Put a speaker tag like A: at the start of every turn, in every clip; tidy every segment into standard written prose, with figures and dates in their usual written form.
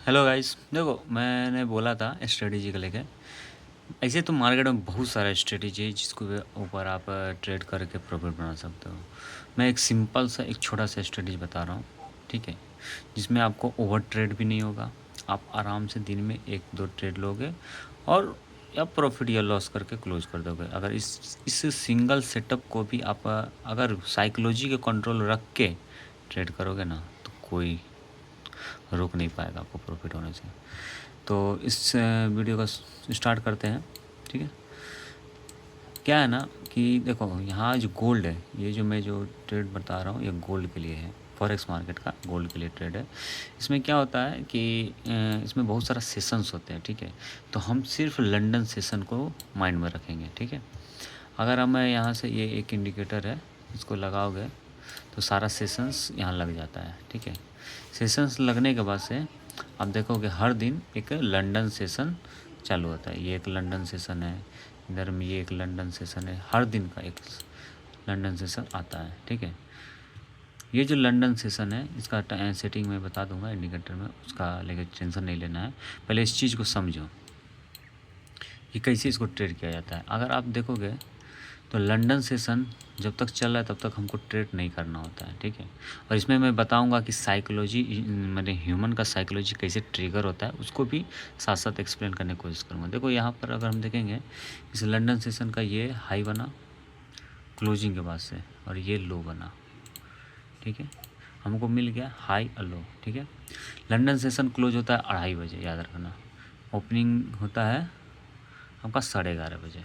A: Hello guys, देखो मैंने बोला था स्ट्रेटेजी को लेके। ऐसे तो मार्केट में बहुत सारा स्ट्रेटेजी है जिसको ऊपर आप ट्रेड करके प्रॉफिट बना सकते हो। मैं एक सिंपल सा एक छोटा सा स्ट्रेटेजी बता रहा हूँ, ठीक है, जिसमें आपको ओवर ट्रेड भी नहीं होगा। आप आराम से दिन में एक दो ट्रेड लोगे और या प्रॉफिट या लॉस करके क्लोज कर दोगे। अगर इस सिंगल सेटअप को भी आप अगर साइकोलॉजी के कंट्रोल रख के ट्रेड करोगे ना, तो कोई रोक नहीं पाएगा आपको प्रॉफिट होने से। तो इस वीडियो का स्टार्ट करते हैं, ठीक है। क्या है ना कि देखो यहाँ जो गोल्ड है, ये जो मैं जो ट्रेड बता रहा हूँ ये गोल्ड के लिए है, फॉरेक्स मार्केट का गोल्ड के लिए ट्रेड है। इसमें क्या होता है कि इसमें बहुत सारा सेशंस होते हैं, ठीक है। तो हम सिर्फ लंदन सेशन को माइंड में रखेंगे, ठीक है। अगर हम यहाँ से ये एक इंडिकेटर है, इसको लगाओगे तो सारा सेशंस यहाँ लग जाता है, ठीक है। सेशंस लगने के बाद से आप देखोगे हर दिन एक लंदन सेशन चालू होता है। ये एक लंदन सेशन है, इधर में ये एक लंदन सेशन है, हर दिन का एक लंदन सेशन आता है, ठीक है। ये जो लंदन सेशन है इसका सेटिंग मैं बता दूंगा इंडिकेटर में, उसका लेकर टेंशन नहीं लेना है। पहले इस चीज़ को समझो कि कैसे इसको ट्रेड किया जाता है। अगर आप देखोगे तो लंदन सेशन जब तक चल रहा है तब तक हमको ट्रेड नहीं करना होता है, ठीक है। और इसमें मैं बताऊंगा कि साइकोलॉजी मैंने ह्यूमन का साइकोलॉजी कैसे ट्रिगर होता है, उसको भी साथ साथ एक्सप्लेन करने की कोशिश करूँगा। देखो यहाँ पर अगर हम देखेंगे इस लंदन सेशन का ये हाई बना क्लोजिंग के बाद से और ये लो बना, ठीक है। हमको मिल गया हाई और लो, ठीक है। लंदन सेशन क्लोज होता है 2:30 बजे, याद रखना। ओपनिंग होता है आपका 11:30 बजे।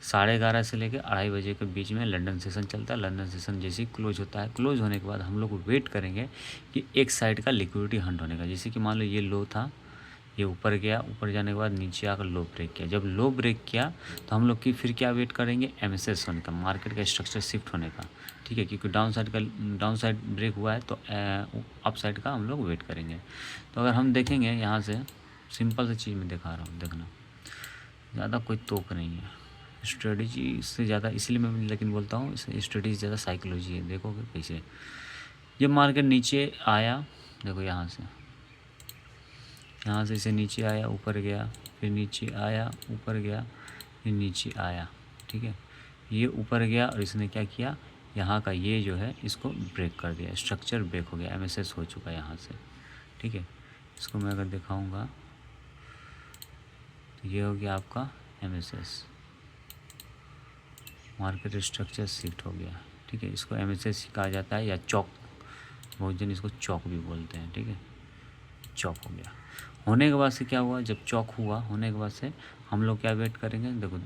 A: 11:30 से लेकर 2:30 बजे के बीच में लंदन सेशन चलता है। लंदन सेशन जैसे ही क्लोज होता है, क्लोज होने के बाद हम लोग वेट करेंगे कि एक साइड का लिक्विडिटी हंट होने का। जैसे कि मान लो ये लो था, ये ऊपर गया, ऊपर जाने के बाद नीचे आकर लो ब्रेक किया। जब लो ब्रेक किया तो हम लोग की फिर क्या वेट करेंगे, एमएसएस होने का, मार्केट का स्ट्रक्चर शिफ्ट होने का, ठीक है। क्योंकि डाउन साइड ब्रेक हुआ है तो अप साइड का हम लोग वेट करेंगे। तो अगर हम देखेंगे यहाँ से सिंपल सी चीज़ में दिखा रहा हूँ, देखना ज़्यादा कोई तोक नहीं है स्ट्रेटजी से ज़्यादा, इसलिए मैं लेकिन बोलता हूँ स्ट्रेटजी ज़्यादा साइकोलॉजी है। देखोगे कैसे जब मार्केट नीचे आया, देखो यहाँ से इसे नीचे आया, ऊपर गया, फिर नीचे आया, ऊपर गया, फिर नीचे आया, ठीक है। ये ऊपर गया और इसने क्या किया, यहाँ का ये जो है इसको ब्रेक कर दिया, स्ट्रक्चर ब्रेक हो गया, एमएसएस हो चुका है यहाँ से, ठीक है। इसको मैं अगर दिखाऊंगा तो ये हो गया आपका एमएसएस, मार्केट स्ट्रक्चर शिफ्ट हो गया, ठीक है। इसको एमएसएस कहा जाता है या चौक, बहुत जन इसको चौक भी बोलते हैं, ठीक है। चौक हो गया होने के बाद से क्या हुआ, जब चौक हुआ होने के बाद से हम लोग क्या वेट करेंगे। देखो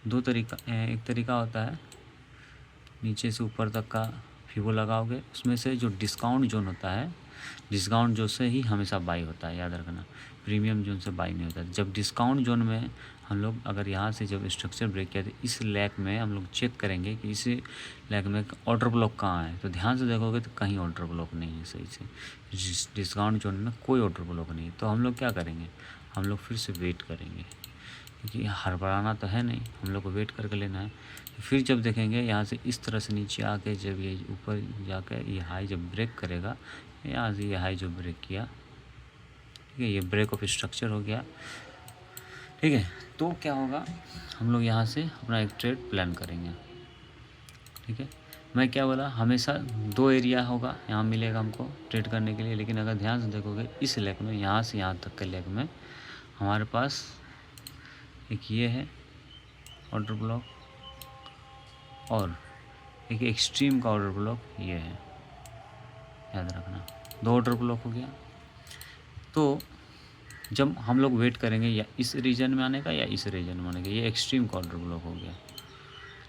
A: दो तरीका, एक तरीका होता है नीचे से ऊपर तक का फिबो लगाओगे, उसमें से जो डिस्काउंट जोन होता है, डिस्काउंट जोन से ही हमेशा बाई होता है, याद रखना। प्रीमियम जोन से बाई नहीं होता। जब डिस्काउंट जोन में हम लोग अगर यहाँ से जब स्ट्रक्चर ब्रेक किया तो इस लैग में हम लोग चेक करेंगे कि इस लैग में ऑर्डर ब्लॉक कहाँ है। तो ध्यान से देखोगे तो कहीं ऑर्डर ब्लॉक नहीं है सही से, डिस्काउंट जोन में कोई ऑर्डर ब्लॉक नहीं है। तो हम लोग क्या करेंगे, हम लोग फिर से वेट करेंगे, क्योंकि हड़बड़ाना तो है नहीं, हम लोग को वेट करके लेना है। तो फिर जब देखेंगे यहाँ से इस तरह से नीचे आके जब ये ऊपर जाकर ये हाई जब ब्रेक करेगा, यहाँ से ये हाई जो ब्रेक किया, ठीक है, ये ब्रेक ऑफ स्ट्रक्चर हो गया, ठीक है। तो क्या होगा, हम लोग यहाँ से अपना एक ट्रेड प्लान करेंगे, ठीक है। मैं क्या बोला, हमेशा दो एरिया होगा यहाँ मिलेगा हमको ट्रेड करने के लिए। लेकिन अगर ध्यान से देखोगे इस लेग में, यहाँ से यहाँ तक के लेग में हमारे पास एक ये है ऑर्डर ब्लॉक और एक एक्सट्रीम का ऑर्डर ब्लॉक ये है, याद रखना। दो ऑर्डर ब्लॉक हो गया। तो जब हम लोग वेट करेंगे या इस रीजन में आने का या इस रीजन में आने का, ये एक्सट्रीम का ऑर्डर ब्लॉक हो गया,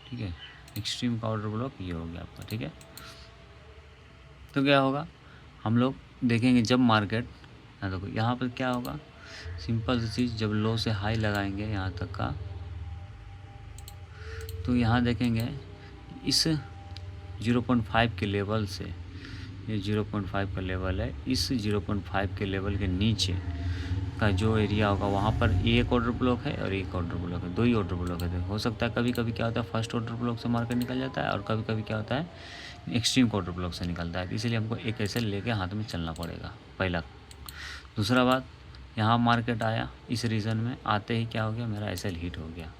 A: ठीक है। एक्सट्रीम का ऑर्डर ब्लॉक ये हो गया आपका, ठीक है। तो क्या होगा, हम लोग देखेंगे जब मार्केट, देखो यहाँ पर क्या होगा, सिंपल सी चीज़, जब लो से हाई लगाएंगे यहाँ तक का, तो यहाँ देखेंगे इस 0.5 के लेवल से, ये 0.5 का लेवल है, इस 0.5 के लेवल के नीचे का जो एरिया होगा वहाँ पर एक ऑर्डर ब्लॉक है और एक ऑर्डर ब्लॉक है, दो ही ऑर्डर ब्लॉक है। हो सकता है कभी कभी क्या होता है फर्स्ट ऑर्डर ब्लॉक से मार्केट निकल जाता है और कभी कभी क्या होता है एक्सट्रीम ऑर्डर ब्लॉक से निकलता है। इसलिए हमको एक ऐसे लेके हाथ में चलना पड़ेगा पहला। दूसरा बात, यहाँ मार्केट आया, इस रीजन में आते ही क्या हो गया, मेरा एसएल हिट हो गया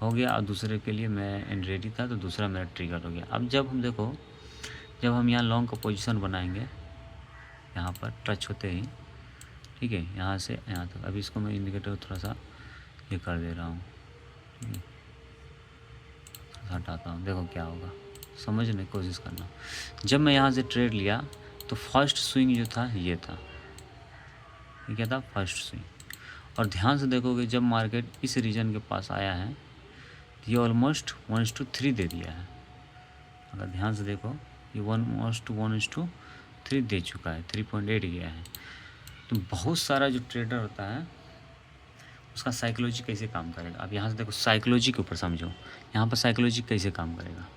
A: और दूसरे के लिए मैं रेडी था, तो दूसरा मेरा ट्रिगर हो गया। अब जब हम देखो, जब हम यहाँ लॉन्ग का पोजीशन बनाएंगे, यहाँ पर टच होते ही, ठीक है, यहाँ से यहाँ तक, अभी इसको मैं इंडिकेटर थोड़ा सा ये कर दे रहा हूँ, ठीक है, हटाता हूँ, देखो क्या होगा, समझने की कोशिश करना। जब मैं यहाँ से ट्रेड लिया तो फर्स्ट स्विंग जो था ये था, ये क्या था, फर्स्ट स्विंग। और ध्यान से देखोगे जब मार्केट इस रीजन के पास आया है तो ये ऑलमोस्ट 1:3 दे दिया है। अगर ध्यान से देखो, ये 1:3 दे चुका है, 3.8 गया है। तो बहुत सारा जो ट्रेडर होता है उसका साइकोलॉजी कैसे काम करेगा। अब यहाँ से देखो, साइकोलॉजी के ऊपर समझो, यहाँ पर साइकोलॉजी कैसे काम करेगा।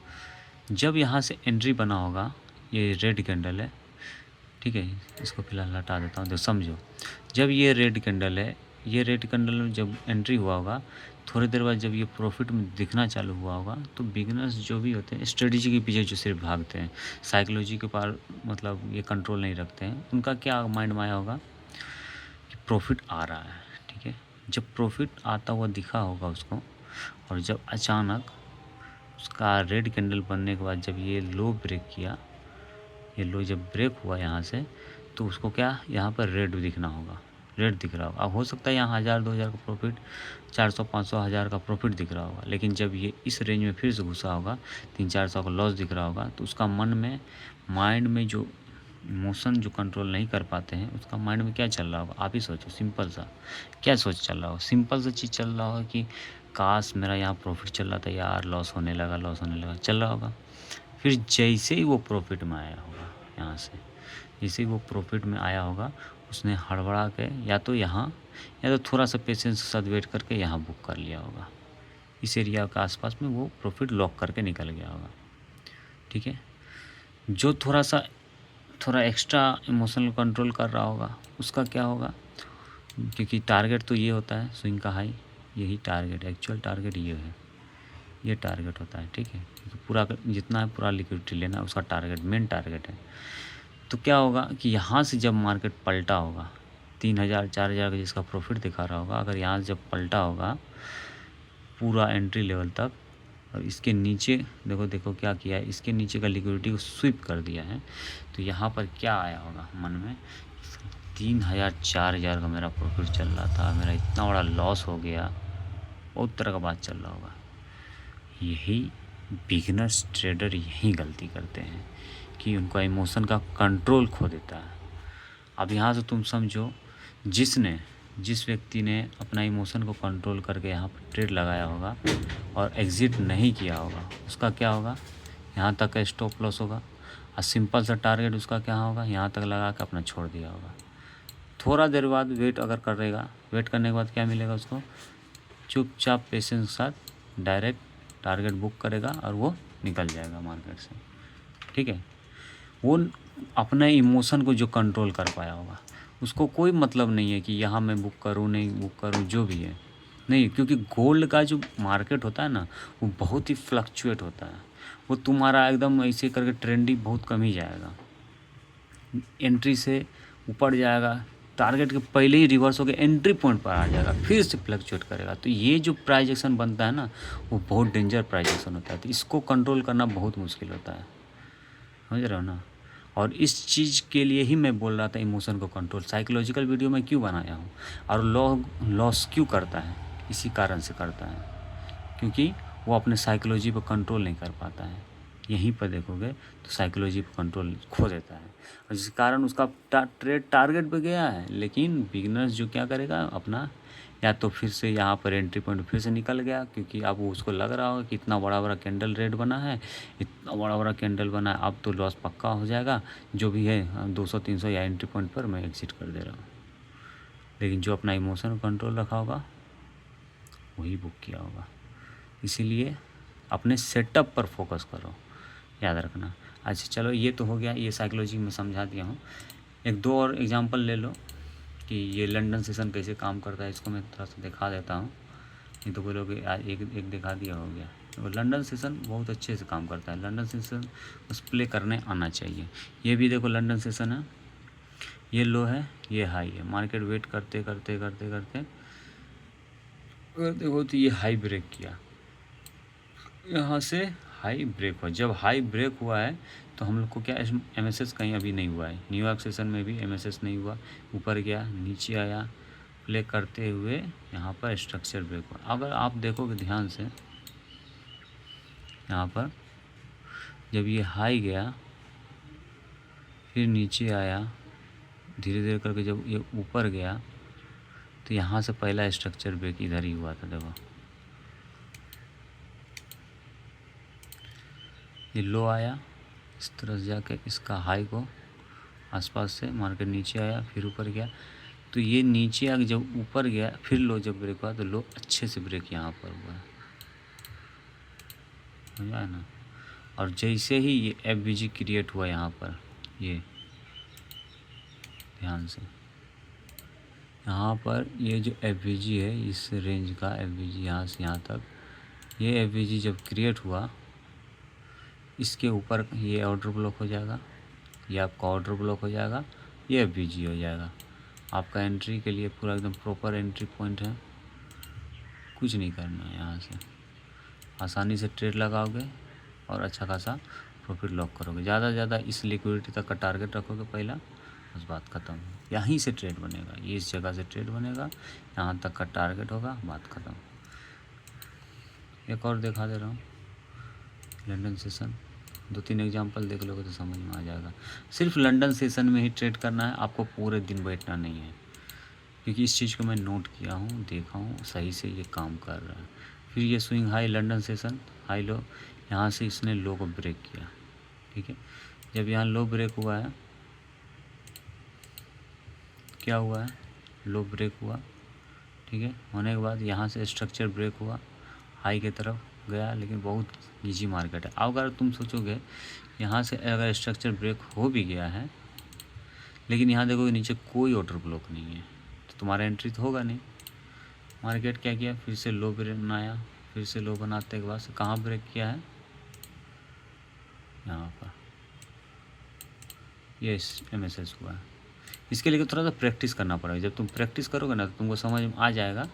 A: जब यहाँ से एंट्री बना होगा, ये रेड कैंडल है, ठीक है, इसको फिलहाल हटा देता हूँ, देखो समझो, जब ये रेड कैंडल है, ये रेड कैंडल में जब एंट्री हुआ होगा, थोड़ी देर बाद जब ये प्रॉफिट में दिखना चालू हुआ होगा, तो बिगनर्स जो भी होते हैं स्ट्रेटजी के पीछे जो सिर्फ भागते हैं, साइकोलॉजी के पार मतलब ये कंट्रोल नहीं रखते हैं, उनका क्या माइंड में आया होगा कि प्रॉफिट आ रहा है, ठीक है। जब प्रॉफिट आता हुआ दिखा होगा उसको, और जब अचानक उसका रेड कैंडल बनने के बाद जब ये लो ब्रेक किया, ये लो जब ब्रेक हुआ यहाँ से, तो उसको क्या यहाँ पर रेड दिखना होगा, रेड दिख रहा होगा। अब हो सकता है यहाँ 1000-2000 का प्रॉफिट, 400-500 का प्रॉफिट दिख रहा होगा, लेकिन जब ये इस रेंज में फिर से घुसा होगा, 300-400 का लॉस दिख रहा होगा, तो उसका मन में, माइंड में जो इमोशन जो कंट्रोल नहीं कर पाते हैं, उसका माइंड में क्या चल रहा होगा, आप ही सोचो। सिंपल सा क्या सोच चल रहा होगा, सिंपल सा चीज़ चल रहा होगा कि काश मेरा यहाँ प्रॉफिट चल रहा था यार, लॉस होने लगा, लॉस होने लगा, चल रहा होगा। फिर जैसे ही वो प्रॉफिट में आया होगा, यहाँ से जैसे ही वो प्रॉफिट में आया होगा, उसने हड़बड़ा के या तो यहाँ, या तो थोड़ा सा पेशेंस के साथ वेट करके यहाँ बुक कर लिया होगा, इस एरिया के आसपास में वो प्रॉफिट लॉक करके निकल गया होगा, ठीक है। जो थोड़ा एक्स्ट्रा इमोशनल कंट्रोल कर रहा होगा, उसका क्या होगा, क्योंकि टारगेट तो ये होता है स्विंग का हाई, यही टारगेट, एक्चुअल टारगेट ये है, ये टारगेट होता है, ठीक है। पूरा जितना है पूरा लिक्विडिटी लेना उसका टारगेट, मेन टारगेट है। तो क्या होगा कि यहाँ से जब मार्केट पलटा होगा, 3000-4000 का जिसका प्रॉफिट दिखा रहा होगा, अगर यहाँ से जब पलटा होगा पूरा एंट्री लेवल तक, और इसके नीचे देखो क्या किया है, इसके नीचे का लिक्विडिटी को स्वीप कर दिया है, तो यहाँ पर क्या आया होगा मन में, 3000-4000 का मेरा प्रॉफिट चल रहा था, मेरा इतना बड़ा लॉस हो गया, बहुत तरह का बात चल रहा होगा। यही बिगिनर्स ट्रेडर यही गलती करते हैं कि उनका इमोशन का कंट्रोल खो देता है। अब यहाँ से तुम समझो, जिस व्यक्ति ने अपना इमोशन को कंट्रोल करके यहाँ पर ट्रेड लगाया होगा और एग्ज़िट नहीं किया होगा, उसका क्या होगा, यहाँ तक का स्टॉप लॉस होगा, और सिंपल सा टारगेट उसका क्या होगा, यहाँ तक लगा के अपना छोड़ दिया होगा। थोड़ा देर बाद वेट अगर करेगा, वेट करने के बाद क्या मिलेगा उसको, चुपचाप पेशेंस के साथ डायरेक्ट टारगेट बुक करेगा और वो निकल जाएगा मार्केट से, ठीक है। वो अपने इमोशन को जो कंट्रोल कर पाया होगा, उसको कोई मतलब नहीं है कि यहाँ मैं बुक करूँ नहीं बुक करूँ, जो भी है नहीं, क्योंकि गोल्ड का जो मार्केट होता है ना, वो बहुत ही फ्लक्चुएट होता है, वो तुम्हारा एकदम ऐसे करके ट्रेंडी बहुत कम ही जाएगा, एंट्री से ऊपर जाएगा, टारगेट के पहले ही रिवर्स होकर एंट्री पॉइंट पर आ जाएगा, फिर से फ्लक्चुएट करेगा। तो ये जो प्राइस एक्शन बनता है ना, वो बहुत डेंजर प्राइस एक्शन होता है, तो इसको कंट्रोल करना बहुत मुश्किल होता है, समझ रहे हो ना। और इस चीज़ के लिए ही मैं बोल रहा था इमोशन को कंट्रोल, साइकोलॉजिकल वीडियो में क्यों बनाया हूँ, और लोग लॉस क्यों करता है, इसी कारण से करता है, क्योंकि वो अपने साइकोलॉजी पर कंट्रोल नहीं कर पाता है। यहीं पर देखोगे तो साइकोलॉजी पर कंट्रोल खो देता है, और जिस कारण उसका ट्रेड टारगेट पे गया है, लेकिन बिगनर्स जो क्या करेगा, अपना या तो फिर से यहाँ पर एंट्री पॉइंट फिर से निकल गया, क्योंकि अब उसको लग रहा होगा कि इतना बड़ा बड़ा कैंडल रेड बना है, इतना बड़ा बड़ा कैंडल बना है, अब तो लॉस पक्का हो जाएगा, जो भी है 200-300 या एंट्री पॉइंट पर मैं एग्जिट कर दे रहा हूँ। लेकिन जो अपना इमोशन कंट्रोल रखा होगा वही बुक किया होगा। इसीलिए अपने सेटअप पर फोकस करो, याद रखना। अच्छा चलो, ये तो हो गया, ये साइकोलॉजी में समझा दिया हूँ। एक दो और एग्जांपल ले लो कि ये लंदन सेशन कैसे काम करता है, इसको मैं थोड़ा सा दिखा देता हूँ। नहीं तो बोलोगे आज एक दिखा दिया हो गया। तो लंदन सेशन बहुत अच्छे से काम करता है, लंदन सेशन बस प्ले करने आना चाहिए। ये भी देखो लंदन सेशन है, ये लो है, ये हाई है। मार्केट वेट करते करते करते करते अगर देखो तो ये हाई ब्रेक किया, यहाँ से हाई ब्रेक हुआ। जब हाई ब्रेक हुआ है तो हम लोग को क्या, एमएसएस कहीं अभी नहीं हुआ है। न्यूयॉर्क सेशन में भी एमएसएस नहीं हुआ। ऊपर गया, नीचे आया, प्ले करते हुए यहाँ पर स्ट्रक्चर ब्रेक हुआ। अगर आप देखोगे ध्यान से, यहाँ पर जब ये हाई गया फिर नीचे आया, धीरे धीरे करके जब ये ऊपर गया तो यहाँ से पहला स्ट्रक्चर ब्रेक इधर ही हुआ था। देखो ये लो आया, इस तरह से जाके इसका हाई को आसपास से मार्केट नीचे आया, फिर ऊपर गया। तो ये नीचे आके जब ऊपर गया फिर लो जब ब्रेक हुआ तो लो अच्छे से ब्रेक यहाँ पर हुआ है, समझा है ना। और जैसे ही ये एफवीजी क्रिएट हुआ यहाँ पर, ये ध्यान से यहाँ पर ये जो एफवीजी है, इस रेंज का एफवीजी यहाँ से यहाँ तक, ये एफवीजी जब क्रिएट हुआ इसके ऊपर ये ऑर्डर ब्लॉक हो जाएगा, ये आपका ऑर्डर ब्लॉक हो जाएगा, ये एफवीजी हो जाएगा। आपका एंट्री के लिए पूरा एकदम प्रॉपर एंट्री पॉइंट है। कुछ नहीं करना है, यहाँ से आसानी से ट्रेड लगाओगे और अच्छा खासा प्रॉफिट लॉक करोगे। ज़्यादा से ज़्यादा इस लिक्विडिटी तक का टारगेट रखोगे पहला, बस बात ख़त्म। यहीं से ट्रेड बनेगा, ये इस जगह से ट्रेड बनेगा, यहाँ तक का टारगेट होगा, बात ख़त्म। एक और दिखा दे रहा हूँ लंदन सेशन, 2-3 एग्जांपल देख लोगे तो समझ में आ जाएगा। सिर्फ लंदन सेशन में ही ट्रेड करना है, आपको पूरे दिन बैठना नहीं है, क्योंकि इस चीज़ को मैं नोट किया हूँ, देखा हूँ, सही से ये काम कर रहा है। फिर ये swing high London session, high low, यहाँ से इसने लो को ब्रेक किया, ठीक है। जब यहाँ लो ब्रेक हुआ है, क्या हुआ है, लो ब्रेक हुआ, ठीक है। होने के बाद यहाँ से स्ट्रक्चर ब्रेक हुआ, हाई की तरफ गया, लेकिन बहुत इजी मार्केट है। अब अगर तुम सोचोगे यहाँ से अगर स्ट्रक्चर ब्रेक हो भी गया है, लेकिन यहाँ देखोगे नीचे कोई ऑर्डर ब्लॉक नहीं है, तो तुम्हारा एंट्री तो होगा नहीं। मार्केट क्या किया, फिर से लो बनाया, फिर से लो बनाते के बाद से कहाँ ब्रेक किया है, यहाँ पर ये एमएसएस हुआ है। इसके लिए थोड़ा सा प्रैक्टिस करना पड़ेगा। जब तुम प्रैक्टिस करोगे ना तो तुमको समझ में आ जाएगा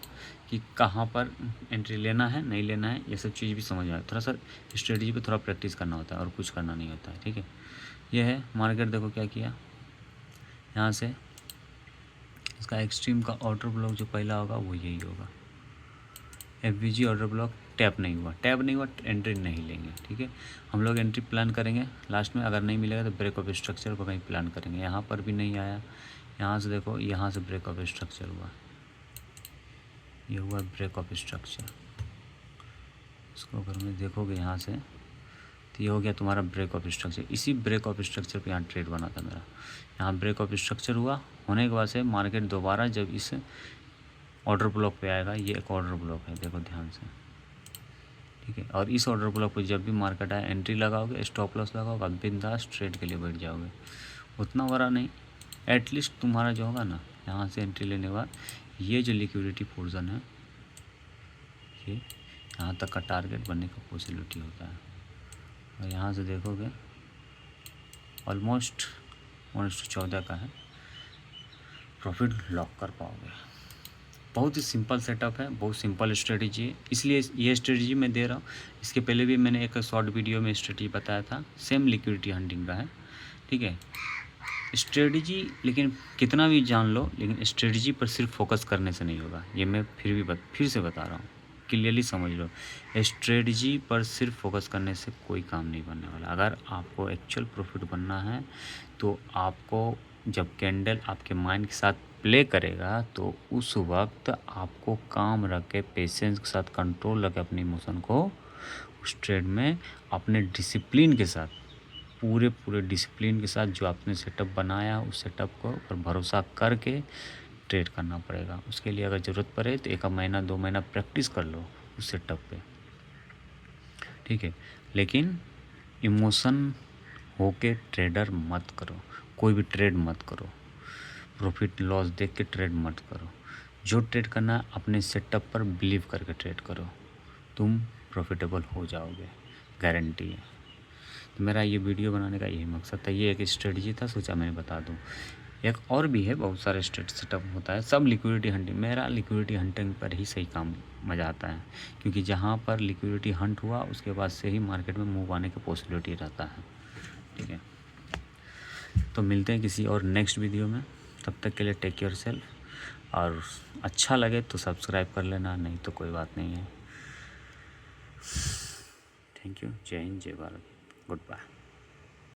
A: कि कहाँ पर एंट्री लेना है, नहीं लेना है, ये सब चीज़ भी समझ में आएगा। थोड़ा सा स्ट्रेटजी पे थोड़ा प्रैक्टिस करना होता है और कुछ करना नहीं होता है, ठीक है। ये है मार्केट, देखो क्या किया, यहाँ से इसका एक्सट्रीम का ऑर्डर ब्लॉक जो पहला होगा वो यही होगा। एफवीजी ऑर्डर ब्लॉक टैप नहीं हुआ, टैप नहीं हुआ, एंट्री नहीं लेंगे, ठीक है। हम लोग एंट्री प्लान करेंगे लास्ट में, अगर नहीं मिलेगा तो ब्रेक ऑफ स्ट्रक्चर को कहीं प्लान करेंगे। यहाँ पर भी नहीं आया, यहाँ से देखो, यहाँ से ब्रेक ऑफ स्ट्रक्चर हुआ, ये हुआ ब्रेक ऑफ स्ट्रक्चर। इसको अगर मैं देखोगे यहाँ से तो ये हो गया तुम्हारा ब्रेक ऑफ स्ट्रक्चर। इसी ब्रेक ऑफ स्ट्रक्चर पे यहाँ ट्रेड बना था मेरा। यहाँ ब्रेक ऑफ स्ट्रक्चर हुआ, होने के बाद से मार्केट दोबारा जब इस ऑर्डर ब्लॉक पे आएगा, ये एक ऑर्डर ब्लॉक है, देखो ध्यान से, ठीक है। और इस ऑर्डर ब्लॉक पे जब भी मार्केट आए, एंट्री लगाओगे, स्टॉप लॉस लगाओगे, बिंदास ट्रेड के लिए बैठ जाओगे। उतना बड़ा नहीं, एटलीस्ट तुम्हारा जो होगा ना, यहाँ से एंट्री लेने के बाद ये जो लिक्विडिटी पोर्शन है, ये यहाँ तक का टारगेट बनने का पॉसिबिलिटी होता है। और यहाँ से देखोगे ऑलमोस्ट 1:14 का है, प्रॉफिट लॉक कर पाओगे। बहुत ही सिंपल सेटअप है, बहुत सिंपल स्ट्रेटजी है, इसलिए ये स्ट्रेटजी मैं दे रहा हूँ। इसके पहले भी मैंने एक शॉर्ट वीडियो में स्ट्रेटजी बताया था, सेम लिक्विडिटी हंटिंग का है, ठीक है। स्ट्रेटजी लेकिन कितना भी जान लो, लेकिन स्ट्रेटजी पर सिर्फ फोकस करने से नहीं होगा। ये मैं फिर से बता रहा हूँ, क्लियरली समझ लो। स्ट्रेटजी पर सिर्फ फोकस करने से कोई काम नहीं बनने वाला। अगर आपको एक्चुअल प्रॉफिट बनना है तो आपको, जब कैंडल आपके माइंड के साथ प्ले करेगा तो उस वक्त आपको काम रख के, पेशेंस के साथ, कंट्रोल रख के अपने इमोशन को उस ट्रेड में अपने डिसिप्लिन के साथ, पूरे डिसिप्लिन के साथ जो आपने सेटअप बनाया, उस सेटअप को पर भरोसा करके ट्रेड करना पड़ेगा। उसके लिए अगर ज़रूरत पड़े तो 1 महीना 2 महीना प्रैक्टिस कर लो उस सेटअप पे, ठीक है। लेकिन इमोशन होके ट्रेडर मत करो, कोई भी ट्रेड मत करो, प्रॉफिट लॉस देख के ट्रेड मत करो। जो ट्रेड करना है अपने सेटअप पर बिलीव करके ट्रेड करो, तुम प्रॉफिटेबल हो जाओगे, गारंटी है। तो मेरा ये वीडियो बनाने का यही मकसद था, ये एक स्ट्रेटजी था, सोचा मैं बता दूं। एक और भी है, बहुत सारे स्ट्रेट सेटअप होता है, सब लिक्विडिटी हंटिंग। मेरा लिक्विडिटी हंटिंग पर ही सही काम मज़ा आता है, क्योंकि जहाँ पर लिक्विडिटी हंट हुआ उसके बाद से ही मार्केट में मूव आने की पॉसिबिलिटी रहता है। ठीक है, तो मिलते हैं किसी और नेक्स्ट वीडियो में। तब तक के लिए टेक केयर सेल्फ, और अच्छा लगे तो सब्सक्राइब कर लेना, नहीं तो कोई बात नहीं है। Thank you. जय हिंद, जय भारत, गुड बाय।